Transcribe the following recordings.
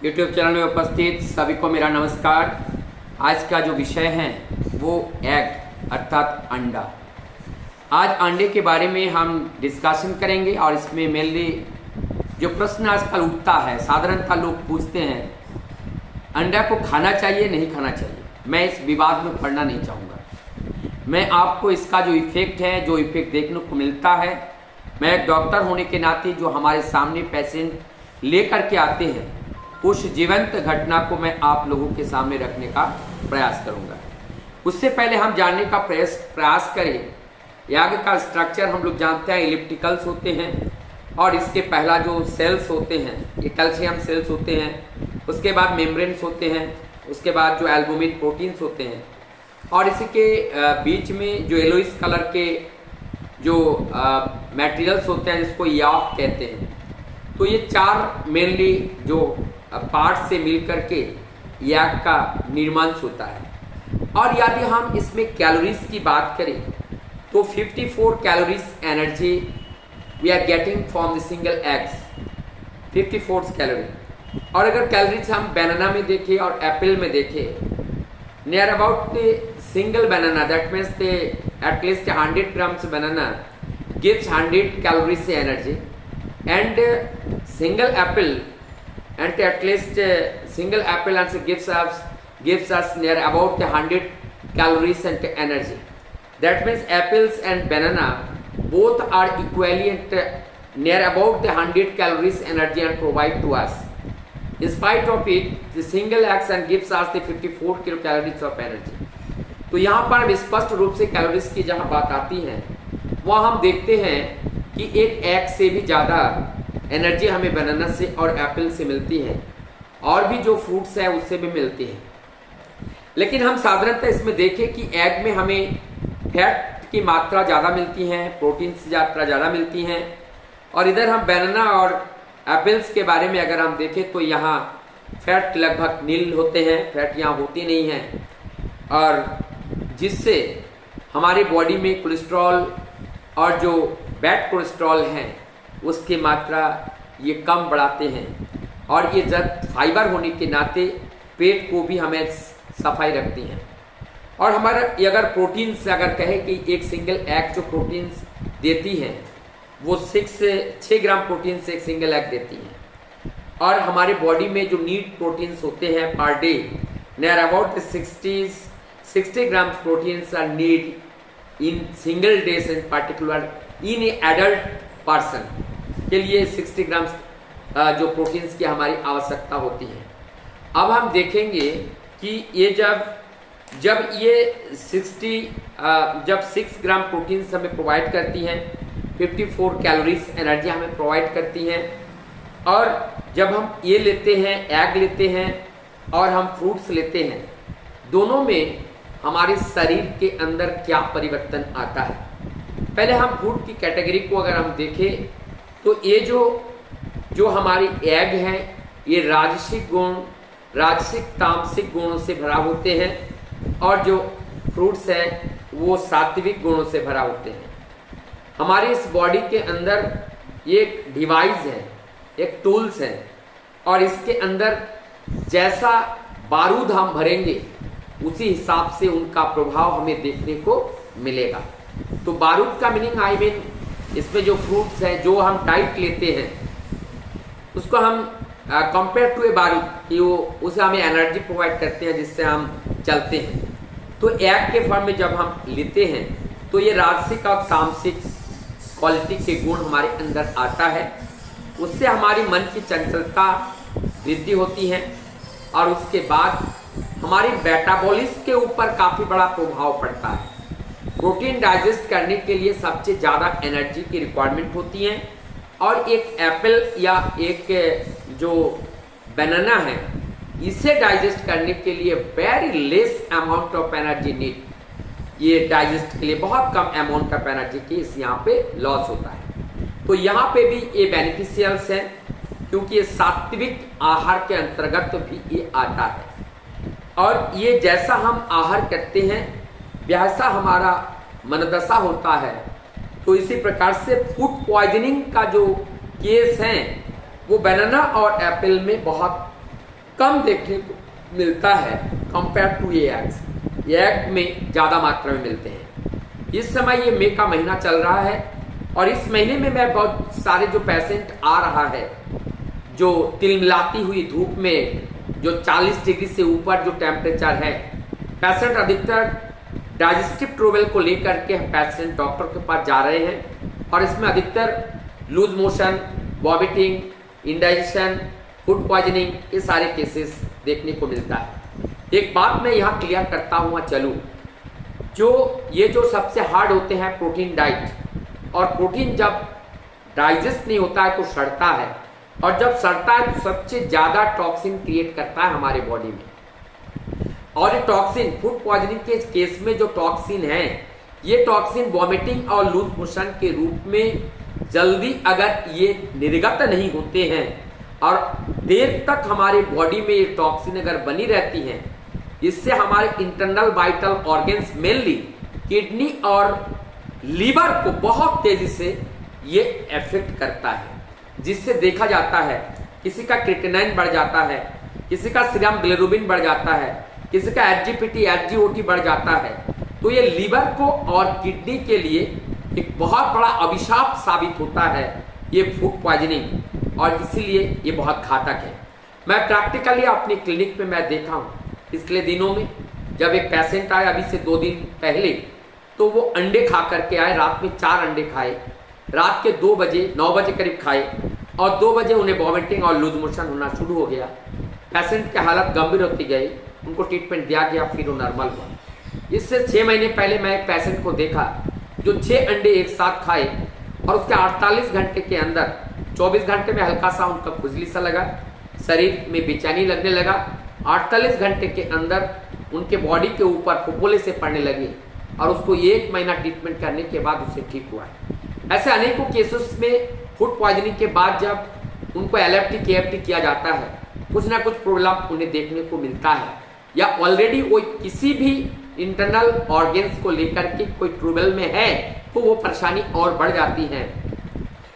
YouTube channel में उपस्थित सभी को मेरा नमस्कार। आज का जो विषय है वो एग अर्थात अंडा। आज अंडे के बारे में हम डिस्कशन करेंगे और इसमें मेनली जो प्रश्न आजकल उठता है, साधारणतः लोग पूछते हैं अंडा को खाना चाहिए नहीं खाना चाहिए। मैं इस विवाद में पड़ना नहीं चाहूँगा। मैं आपको इसका जो इफेक्ट है, जो इफेक्ट देखने को मिलता है, मैं एक डॉक्टर होने के नाते जो हमारे सामने पेशेंट लेकर के आते हैं उस जीवंत घटना को मैं आप लोगों के सामने रखने का प्रयास करूंगा। उससे पहले हम जानने का प्रयास करें एग का स्ट्रक्चर। हम लोग जानते हैं इलिप्टिकल्स होते हैं और इसके पहला जो सेल्स होते हैं ये कैल्शियम सेल्स होते हैं, उसके बाद मेम्ब्रेन्स होते हैं, उसके बाद जो एल्बुमिन प्रोटीन्स होते हैं और इसी के बीच में जो येलोइश कलर के जो मटेरियल्स होते हैं जिसको यॉक कहते हैं। तो ये चार मेनली जो पार्ट से मिलकर के एग का निर्माण होता है। और यदि हम इसमें कैलोरीज की बात करें तो 54 calories energy we are getting from the single eggs, 54 calorie. और अगर कैलोरीज हम बनाना में देखें और एप्पल में देखें, near about the single banana, that means the at least 100 grams banana gives 100 calories energy, and single apple and at least single apple and gives us near about 100 calories and energy. That means apples and banana both are equally and near about the 100 calories energy and provide to us. In spite of it, the single action gives us the 54 kilocalories of energy. तो यहाँ पर स्पष्ट रूप से calories की जहाँ बात आती है वह हम देखते हैं कि एक एग से भी ज़्यादा एनर्जी हमें बनाना से और एप्पल से मिलती है और भी जो फ्रूट्स है उससे भी मिलती है। लेकिन हम साधारणतः इसमें देखें कि एग में हमें फैट की मात्रा ज़्यादा मिलती है, प्रोटीन की मात्रा ज़्यादा मिलती हैं। और इधर हम बनाना और एप्पल्स के बारे में अगर हम देखें तो यहाँ फैट लगभग नील होते हैं, फैट यहाँ होती नहीं है और जिससे हमारी बॉडी में कोलेस्ट्रॉल और जो बैड कोलेस्ट्रॉल है उसकी मात्रा ये कम बढ़ाते हैं। और ये जब फाइबर होने के नाते पेट को भी हमें सफाई रखती हैं। और हमारा अगर प्रोटीन से अगर कहे कि एक सिंगल एग जो प्रोटीन्स देती है वो 6 ग्राम प्रोटीन से एक सिंगल एग देती है। और हमारे बॉडी में जो नीड प्रोटीन्स होते हैं per day, near about 60 grams proteins are need in single days in particular in a adult person के लिए 60 grams जो प्रोटीन्स की हमारी आवश्यकता होती है। अब हम देखेंगे कि ये जब ये 6 ग्राम प्रोटीन्स हमें प्रोवाइड करती हैं, 54 कैलोरीज एनर्जी हमें प्रोवाइड करती हैं। और जब हम ये लेते हैं, एग लेते हैं और हम फ्रूट्स लेते हैं, दोनों में हमारे शरीर के अंदर क्या परिवर्तन आता है। पहले हम फ्रूट की कैटेगरी को अगर हम देखें तो ये जो हमारी एग है ये राजसिक तामसिक गुणों से भरा होते हैं और जो फ्रूट्स हैं वो सात्विक गुणों से भरा होते हैं। हमारी इस बॉडी के अंदर ये एक डिवाइस है, एक टूल्स है और इसके अंदर जैसा बारूद हम भरेंगे उसी हिसाब से उनका प्रभाव हमें देखने को मिलेगा। तो बारूद का मीनिंग इसमें जो फ्रूट्स हैं जो हम डाइट लेते हैं उसको हम कंपेयर टू ए बारूद कि वो उसे हमें एनर्जी प्रोवाइड करते हैं जिससे हम चलते हैं। तो एग के फॉर्म में जब हम लेते हैं तो ये राजसिक और तामसिक क्वालिटी के गुण हमारे अंदर आता है। उससे हमारी मन की चंचलता वृद्धि होती है और उसके बाद हमारी मेटाबॉलिज्म के ऊपर काफ़ी बड़ा प्रभाव पड़ता है। प्रोटीन डाइजेस्ट करने के लिए सबसे ज़्यादा एनर्जी की रिक्वायरमेंट होती है और एक एप्पल या एक जो बनाना है इसे डाइजेस्ट करने के लिए very less amount of energy need. ये डाइजेस्ट के लिए बहुत कम अमाउंट ऑफ एनर्जी की इस यहाँ पे लॉस होता है। तो यहाँ पे भी ये बेनिफिशियल्स है क्योंकि ये सात्विक आहार के अंतर्गत भी ये आता है। और ये जैसा हम आहार करते हैं वैसा हमारा मनदशा होता है। तो इसी प्रकार से फूड पॉइजनिंग का जो केस है वो बनाना और एप्पल में बहुत कम देखने को मिलता है कंपेयर टू ये एग में ज़्यादा मात्रा में मिलते हैं। इस समय ये मई का महीना चल रहा है और इस महीने में मैं बहुत सारे जो पेशेंट आ रहा है जो तिलमिलाती हुई धूप में जो 40 डिग्री से ऊपर जो टेम्परेचर है, पेशेंट अधिकतर डाइजेस्टिव ट्रबल को लेकर के पेशेंट डॉक्टर के पास जा रहे हैं और इसमें अधिकतर loose motion, vomiting, indigestion, food poisoning, ये सारे केसेस देखने को मिलता है। एक बात मैं यहाँ क्लियर करता हुआ चलूँ, ये जो सबसे हार्ड होते हैं प्रोटीन डाइट, और प्रोटीन जब डाइजेस्ट नहीं होता है तो सड़ता है, और जब सड़ता है तो सबसे ज़्यादा टॉक्सिन क्रिएट करता है हमारे बॉडी में। और ये टॉक्सिन फूड पॉइजनिंग के केस में जो टॉक्सिन है, ये टॉक्सिन वॉमिटिंग और लूज मोशन के रूप में जल्दी अगर ये निर्गत नहीं होते हैं और देर तक हमारे बॉडी में ये टॉक्सिन अगर बनी रहती हैं, इससे हमारे internal vital organs mainly kidney और लीवर को बहुत तेजी से ये इफेक्ट करता है, जिससे देखा जाता है किसी का क्रिएटिनिन बढ़ जाता है, किसी का सीरम बिलिरुबिन बढ़ जाता है, किसी का एसजीपीटी एसजीओटी बढ़ जाता है। तो ये लीवर को और किडनी के लिए एक बहुत बड़ा अभिशाप साबित होता है ये फूड पॉइजनिंग, और इसीलिए ये बहुत घातक है। मैं प्रैक्टिकली अपनी क्लिनिक में मैं देखा हूँ पिछले दिनों में, जब एक पेशेंट आए अभी से 2 दिन पहले, तो वो अंडे खा करके आए, रात में 4 अंडे खाए, रात के 2 बजे 9 बजे करीब खाए और 2 बजे उन्हें वॉमिटिंग और लूज मोशन होना शुरू हो गया। पेशेंट की हालत गंभीर होती गई, उनको ट्रीटमेंट दिया गया, फिर वो नॉर्मल हुआ। इससे 6 महीने पहले मैं एक पेशेंट को देखा जो 6 अंडे एक साथ खाए और उसके 48 घंटे के अंदर 24 घंटे में हल्का सा उनका खुजली सा लगा, शरीर में बेचैनी लगने लगा, 48 घंटे के अंदर उनके बॉडी के ऊपर फुफोले से पड़ने लगे और उसको 1 महीना ट्रीटमेंट करने के बाद उसे ठीक हुआ है। ऐसे अनेकों केसेस में फूड पॉइजनिंग के बाद जब उनको एलएफटी केएफटी किया जाता है, कुछ ना कुछ प्रॉब्लम उन्हें देखने को मिलता है, या ऑलरेडी वो किसी भी इंटरनल ऑर्गन्स को लेकर के कोई ट्रबल में है तो वो परेशानी और बढ़ जाती है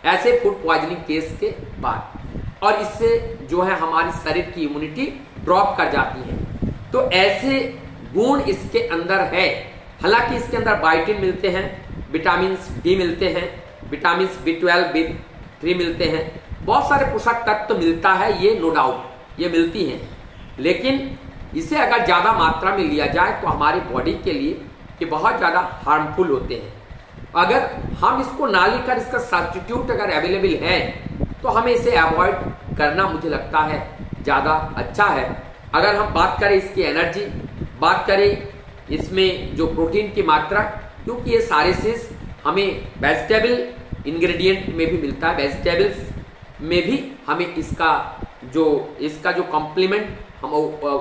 ऐसे फूड पॉइजनिंग केस के बाद, और इससे जो है हमारी शरीर की इम्यूनिटी ड्रॉप कर जाती है। तो ऐसे गुण इसके अंदर है। हालांकि इसके अंदर बायोटिन मिलते हैं, विटामिन डी मिलते हैं, विटामिन B12, B3 मिलते हैं, बहुत सारे पोषक तत्व मिलता है, ये नो डाउट ये मिलती हैं। लेकिन इसे अगर ज़्यादा मात्रा में लिया जाए तो हमारी बॉडी के लिए ये बहुत ज़्यादा हार्मफुल होते हैं। अगर हम इसको ना लेकर इसका सब्स्टिट्यूट अगर अवेलेबल है तो हमें इसे अवॉइड करना मुझे लगता है ज़्यादा अच्छा है। अगर हम बात करें इसकी एनर्जी, बात करें इसमें जो प्रोटीन की मात्रा, क्योंकि ये सारे चीज हमें वेजिटेबल इंग्रेडिएंट में भी मिलता है, वेजिटेबल्स में भी हमें इसका जो कॉम्प्लीमेंट हम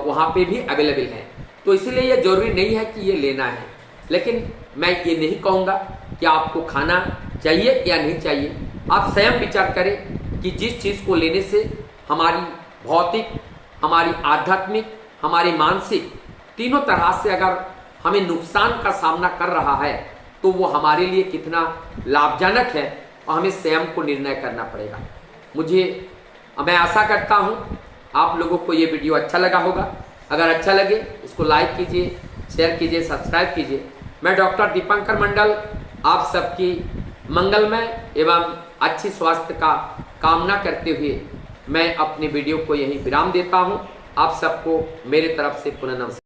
वहाँ पे भी अवेलेबल है। तो इसलिए ये जरूरी नहीं है कि ये लेना है, लेकिन मैं ये नहीं कहूँगा कि आपको खाना चाहिए या नहीं चाहिए। आप स्वयं विचार करें कि जिस चीज़ को लेने से हमारी भौतिक, हमारी आध्यात्मिक, हमारी मानसिक तीनों तरह से अगर हमें नुकसान का सामना कर रहा है तो वो हमारे लिए कितना लाभजनक है, और हमें स्वयं को निर्णय करना पड़ेगा। मैं आशा करता हूँ आप लोगों को ये वीडियो अच्छा लगा होगा। अगर अच्छा लगे इसको लाइक कीजिए, शेयर कीजिए, सब्सक्राइब कीजिए। मैं डॉक्टर दीपंकर मंडल आप सबकी मंगलमय एवं अच्छी स्वास्थ्य का कामना करते हुए मैं अपने वीडियो को यहीं विराम देता हूँ। आप सबको मेरे तरफ से पुनः नमस्कार।